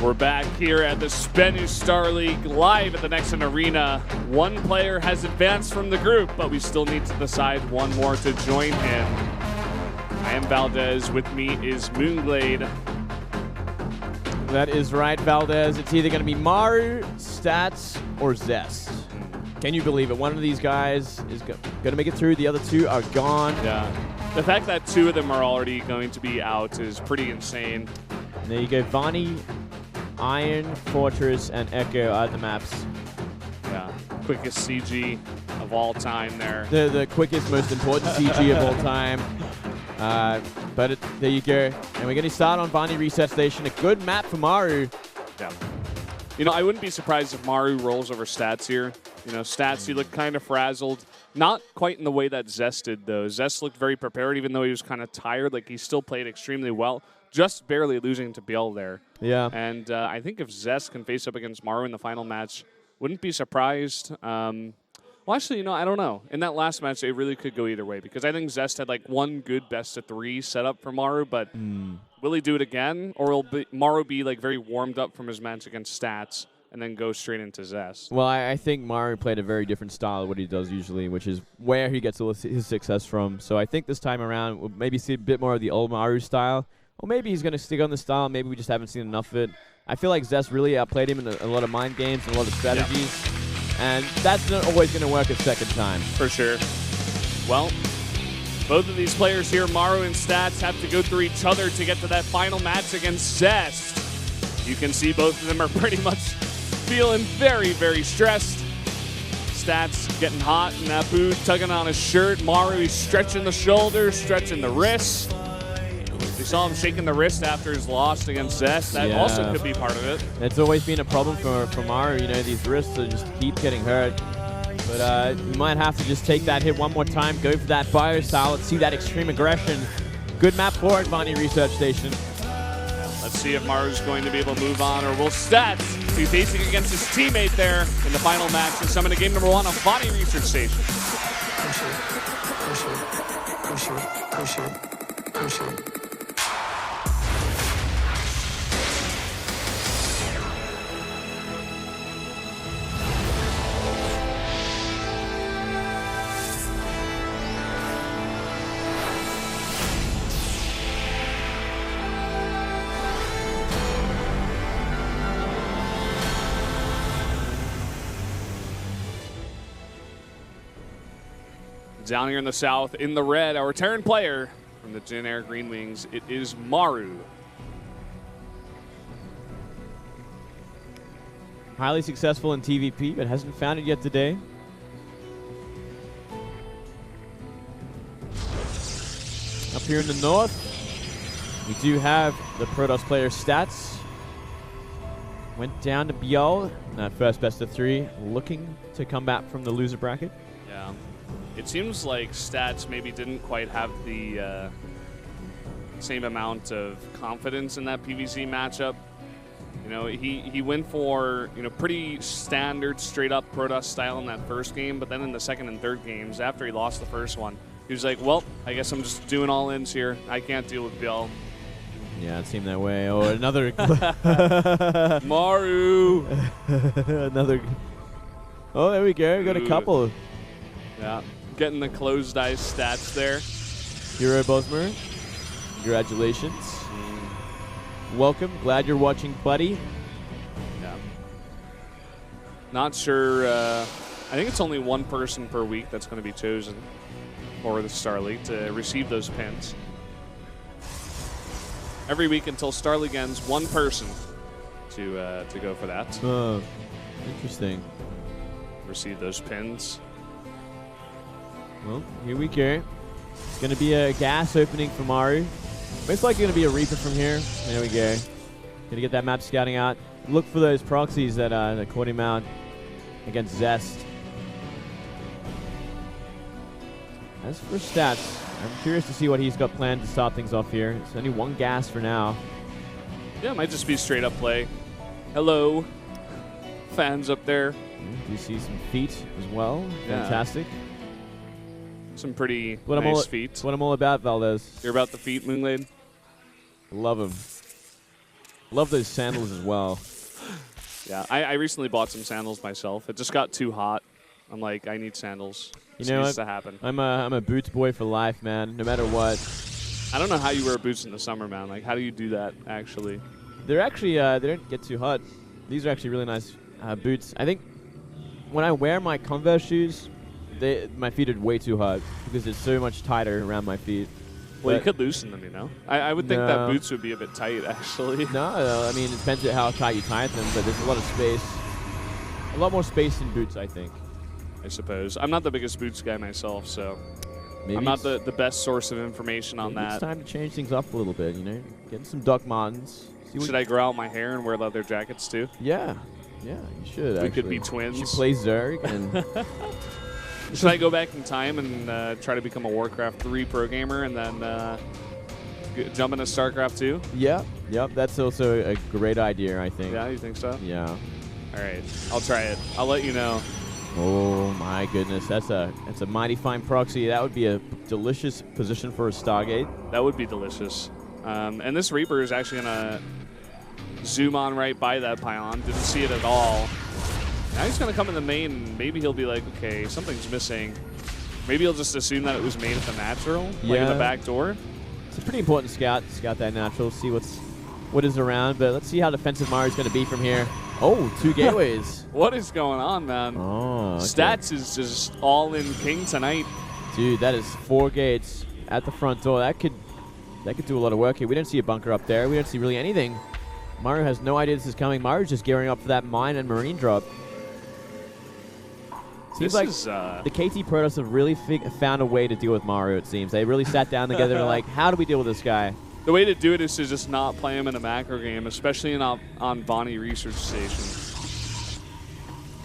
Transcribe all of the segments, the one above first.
We're back here at the SBENU Star League live at the Nexon Arena. One player has advanced from the group, but we still need to decide one more to join him. I am Valdez. With me is Moonglade. That is right, Valdez. It's either going to be Maru, Stats, or Zest. Can you believe it? One of these guys is going to make it through. The other two are gone. Yeah. The fact that two of them are already going to be out is pretty insane. And there you go. Vani, Iron, Fortress, and Echo are the maps. Yeah. Quickest CG of all time there. The quickest, most important CG of all time. But there you go. And we're going to start on Vani Reset Station. A good map for Maru. Yeah. You know, I wouldn't be surprised if Maru rolls over Stats here. You know, Stats, he looked kind of frazzled. Not quite in the way that Zest did, though. Zest looked very prepared, even though he was kind of tired. Like, he still played extremely well, just barely losing to Biel there. Yeah. And I think if Zest can face up against Maru in the final match, wouldn't be surprised. Well, actually, you know, I don't know. In that last match, it really could go either way, because I think Zest had, like, one good best-of-3 setup for Maru, but will he do it again? Or will Maru be, like, very warmed up from his match against Stats and then go straight into Zest? Well, I think Maru played a very different style of what he does usually, which is where he gets his success from. So I think this time around, we'll maybe see a bit more of the old Maru style. Or maybe he's going to stick on the style. Maybe we just haven't seen enough of it. I feel like Zest really outplayed him in a lot of mind games and a lot of strategies. Yeah. And that's not always going to work a second time. For sure. Well, both of these players here, Maru and Stats, have to go through each other to get to that final match against Zest. You can see both of them are pretty much feeling very, very stressed. Stats getting hot in that boot, tugging on his shirt. Maru, he's stretching the shoulders, stretching the wrists. We saw him shaking the wrist after his loss against Zest. That also could be part of it. It's always been a problem for Maru. You know, these wrists just keep getting hurt. But you might have to just take that hit one more time, go for that bio style. Let's see that extreme aggression. Good map for it, Vani Research Station. Let's see if Maru's going to be able to move on, or will Stats be facing against his teammate there in the final match and summon a game number 1 on Vani Research Station. Push it, push it, push it, push it, push it. Down here in the south, in the red, our return player from the generic Green Wings, it is Maru. Highly successful in TVP, but hasn't found it yet today. Up here in the north, we do have the Protoss player Stats. Went down to Biel in that first best-of-3, looking to come back from the loser bracket. Yeah. It seems like Stats maybe didn't quite have the same amount of confidence in that PvZ matchup. You know, he went for, you know, pretty standard straight-up Protoss style in that first game, but then in the second and third games, after he lost the first one, he was like, well, I guess I'm just doing all-ins here. I can't deal with Biel. Yeah, it seemed that way. Oh, another... Maru! Another... Oh, there we go. We got a couple. Yeah. Getting the closed eyes Stats there. Hero Bosmer, congratulations. Welcome. Glad you're watching, buddy. Yeah. Not sure. I think it's only one person per week that's going to be chosen for the Star League to receive those pins. Every week until Star League ends, one person to go for that. Oh, interesting. Receive those pins. Well, here we go. It's going to be a gas opening for Maru. Most likely going to be a Reaper from here. There we go. Going to get that map scouting out. Look for those proxies that caught him out against Zest. As for Stats, I'm curious to see what he's got planned to start things off here. It's only one gas for now. Yeah, it might just be straight up play. Hello, fans up there. Do you see some feet as well? Yeah. Fantastic. Some pretty nice feet. That's what I'm all about, Valdez. You're about the feet, Moonglade? Love them. Love those sandals as well. Yeah, I recently bought some sandals myself. It just got too hot. I'm like, I need sandals. You This know needs what? to happen. I'm a boots boy for life, man. No matter what. I don't know how you wear boots in the summer, man. Like, how do you do that, actually? They're actually, they don't get too hot. These are actually really nice boots. I think when I wear my Converse shoes, my feet are way too hot because it's so much tighter around my feet. Well, you But could loosen them, you know? I would think that No. boots would be a bit tight, actually. no, I mean, it depends on how tight you tighten them, but there's a lot of space. A lot more space in boots, I think. I suppose. I'm not the biggest boots guy myself, so Maybe I'm not it's- the best source of information on maybe that. It's time to change things up a little bit, you know? Get some Doc Martens. See what Should I grow out my hair and wear leather jackets, too? Yeah, you should, We actually. could be twins. You should play Zerg and... Should I go back in time and try to become a Warcraft 3 pro gamer and then jump into Starcraft 2? Yep, that's also a great idea, I think. Yeah, you think so? Yeah. All right, I'll try it. I'll let you know. Oh my goodness, that's a mighty fine proxy. That would be a delicious position for a Stargate. That would be delicious. And this Reaper is actually going to zoom on right by that pylon. Didn't see it at all. Now he's going to come in the main, and maybe he'll be like, okay, something's missing. Maybe he'll just assume that it was made at the natural, like in the Yeah. back door. It's a pretty important scout that natural, see what is around, but let's see how defensive Maru's going to be from here. Oh, 2 gateways. What is going on, man? Oh, okay. Stats is just all in king tonight. Dude, that is 4 gates at the front door. That could do a lot of work here. We don't see a bunker up there. We don't see really anything. Maru has no idea this is coming. Maru's just gearing up for that mine and marine drop. Seems This like is, the KT Protoss have really found a way to deal with Maru, it seems. They really sat down together and like, how do we deal with this guy? the way to do it is to just not play him in a macro game, especially on Vonnie Research Station.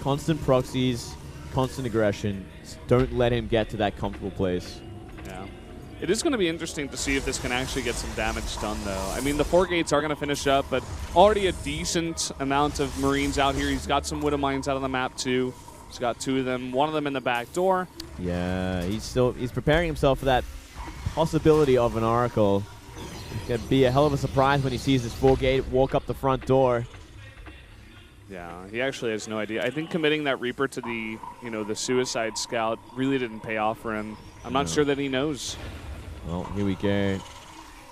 Constant proxies, constant aggression. Don't let him get to that comfortable place. Yeah. It is going to be interesting to see if this can actually get some damage done, though. I mean, the 4 gates are going to finish up, but already a decent amount of Marines out here. He's got some Widow Mines out on the map, too. He's got 2 of them, 1 of them in the back door. Yeah, he's preparing himself for that possibility of an Oracle. It's going to be a hell of a surprise when he sees this 4 gate walk up the front door. Yeah, he actually has no idea. I think committing that Reaper to the, the Suicide Scout really didn't pay off for him. I'm not sure that he knows. Well, here we go.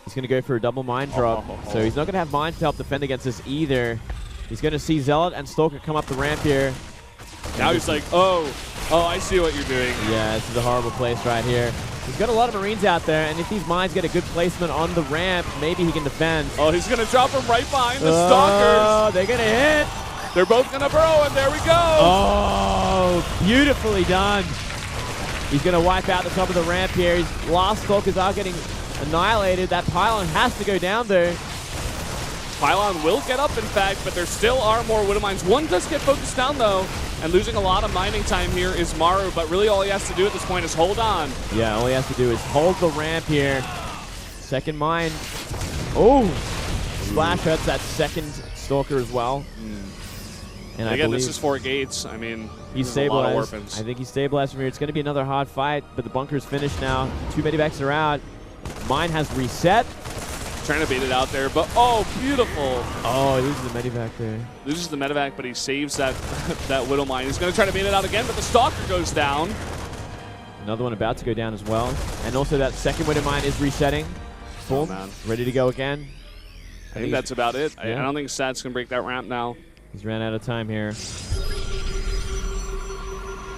He's going to go for a double mine drop. So he's not going to have mines to help defend against this either. He's going to see Zealot and Stalker come up the ramp here. Now he's like, oh, I see what you're doing. Yeah, this is a horrible place right here. He's got a lot of Marines out there, and if these mines get a good placement on the ramp, maybe he can defend. Oh, he's going to drop him right behind the Oh, Stalkers. they're going to hit. They're both going to burrow, and there we go. Oh, beautifully done. He's going to wipe out the top of the ramp here. His last Stalkers are getting annihilated. That pylon has to go down, though. Pylon will get up, in fact, but there still are more Widow Mines. One does get focused down, though, and losing a lot of mining time here is Maru, but really all he has to do at this point is hold on. Yeah, all he has to do is hold the ramp here. Second mine. Oh, Splash hurts that second Stalker as well. And Again, I this believe is 4 gates. I mean, he's there's a lot of stabilized. weapons. I think he's stabilized from here. It's going to be another hard fight, but the bunker's finished now. 2 medivacs are out. Mine has reset. Trying to bait it out there, but oh, beautiful. Oh, he loses the medivac there. Loses the medevac, but he saves that that Widow Mine. He's going to try to bait it out again, but the Stalker goes down. Another one about to go down as well. And also that second Widow Mine is resetting. Full, man. ready to go again. I think that's about it. I Yeah. don't think Stats can break that ramp now. He's ran out of time here.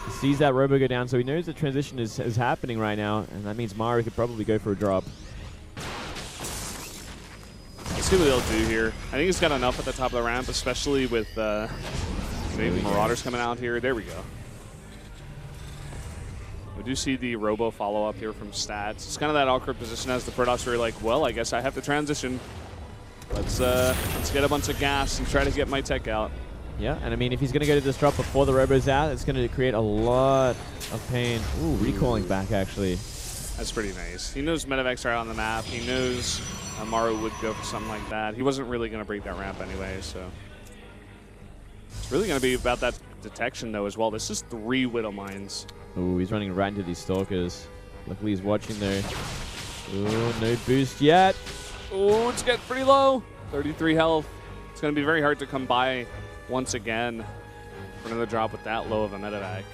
He sees that Robo go down, so he knows the transition is happening right now, and that means Maru could probably go for a drop. Let's see what he'll do here. I think he's got enough at the top of the ramp, especially with maybe Marauders coming out here. There we go. We do see the Robo follow-up here from Stats. It's kind of that awkward position as the Protoss where you're like, well, I guess I have to transition. Let's get a bunch of gas and try to get my tech out. Yeah, and I mean, if he's going to go to this drop before the Robo's out, it's going to create a lot of pain. Ooh, recalling back, actually. That's pretty nice. He knows medevacs are out on the map. He knows Maru would go for something like that. He wasn't really going to break that ramp anyway, so. It's really going to be about that detection, though, as well. This is 3 Widow Mines. Ooh, he's running right into these Stalkers. Luckily, he's watching there. Ooh, no boost yet. Ooh, it's getting pretty low. 33 health. It's going to be very hard to come by once again for another drop with that low of a medevac.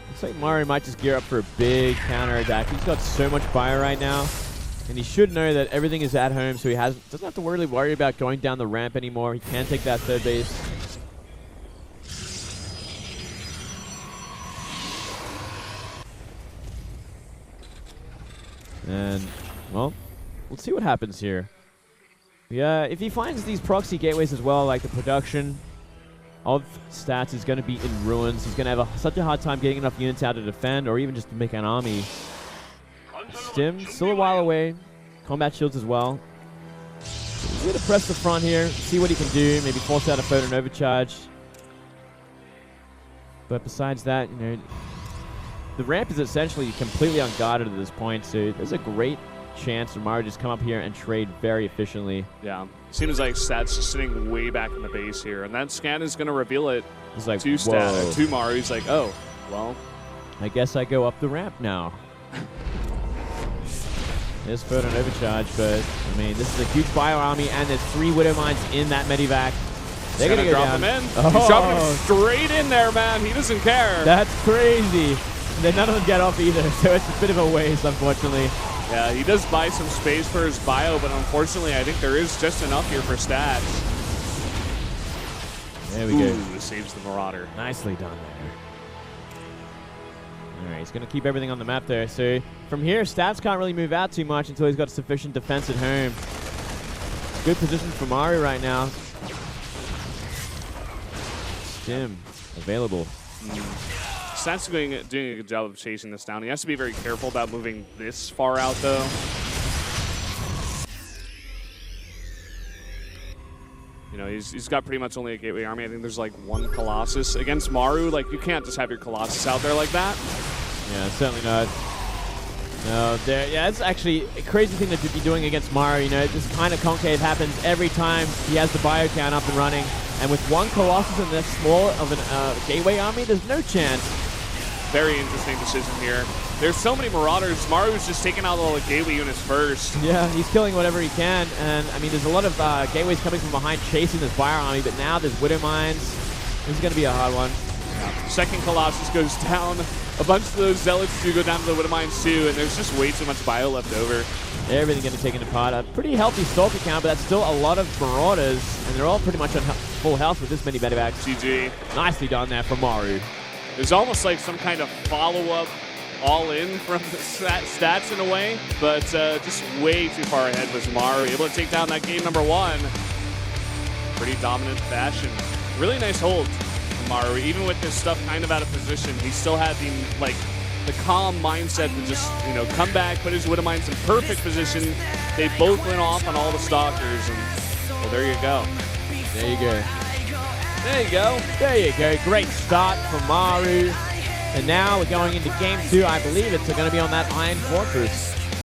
Looks like Maru might just gear up for a big counter attack. He's got so much fire right now, and he should know that everything is at home, so he doesn't have to really worry about going down the ramp anymore. He can take that third base. And, well, let's see what happens here. Yeah, if he finds these proxy gateways as well, like the production of Stats is going to be in ruins. He's going to have such a hard time getting enough units out to defend or even just to make an army. Stim, still a while away. Combat shields as well. He's going to press the front here, see what he can do, maybe force out a photon overcharge. But besides that, you know, the ramp is essentially completely unguarded at this point, so there's a great chance for Maru just come up here and trade very efficiently. Yeah. Seems like Stats just sitting way back in the base here, and that scan is going to reveal it. He's like, to Stat, to Maru. He's like, oh, well, I guess I go up the ramp now. There's photon overcharge, but I mean, this is a huge bio army, and there's 3 Widow Mines in that medivac. They're going to drop down. him in. Oh. He's dropping him straight in there, man. He doesn't care. That's crazy. Then none of them get off either, so it's a bit of a waste, unfortunately. Yeah, he does buy some space for his bio, but unfortunately, I think there is just enough here for Stats. There we go. Saves the Marauder. Nicely done there. All right, he's going to keep everything on the map there. So from here, Stats can't really move out too much until he's got sufficient defense at home. Good position for Maru right now. Stim available. Stats doing a good job of chasing this down. He has to be very careful about moving this far out, though. You know, he's got pretty much only a gateway army. I think there's like 1 Colossus. Against Maru, like, you can't just have your Colossus out there like that. Yeah, certainly not. No, yeah, it's actually a crazy thing to be doing against Maru. You know, this kind of concave happens every time he has the bio count up and running. And with 1 Colossus in this small of a gateway army, there's no chance. Very interesting decision here. There's so many Marauders. Maru's just taking out all the gateway units first. Yeah, he's killing whatever he can. And, I mean, there's a lot of gateways coming from behind chasing this bio army, but now there's Widow Mines. This is going to be a hard one. Second Colossus goes down. A bunch of those Zealots do go down to the Widow Mines too, and there's just way too much bio left over. Everything getting taken apart. A pretty healthy Stalker count, but that's still a lot of Marauders, and they're all pretty much on full health with this many medevacs. GG. Nicely done there from Maru. There's almost like some kind of follow-up all-in from the Stats in a way, but just way too far ahead was Maru. Able to take down that game number 1. Pretty dominant fashion. Really nice hold from Maru. Even with this stuff kind of out of position, he still had the calm mindset to just, you know, come back, put his Widow Mines in perfect position. They both went off on all the Stalkers, and well, there you go. There you go. There you go. There you go. Great start from Maru. And now we're going into game 2. I believe it's going to be on that Iron Fortress.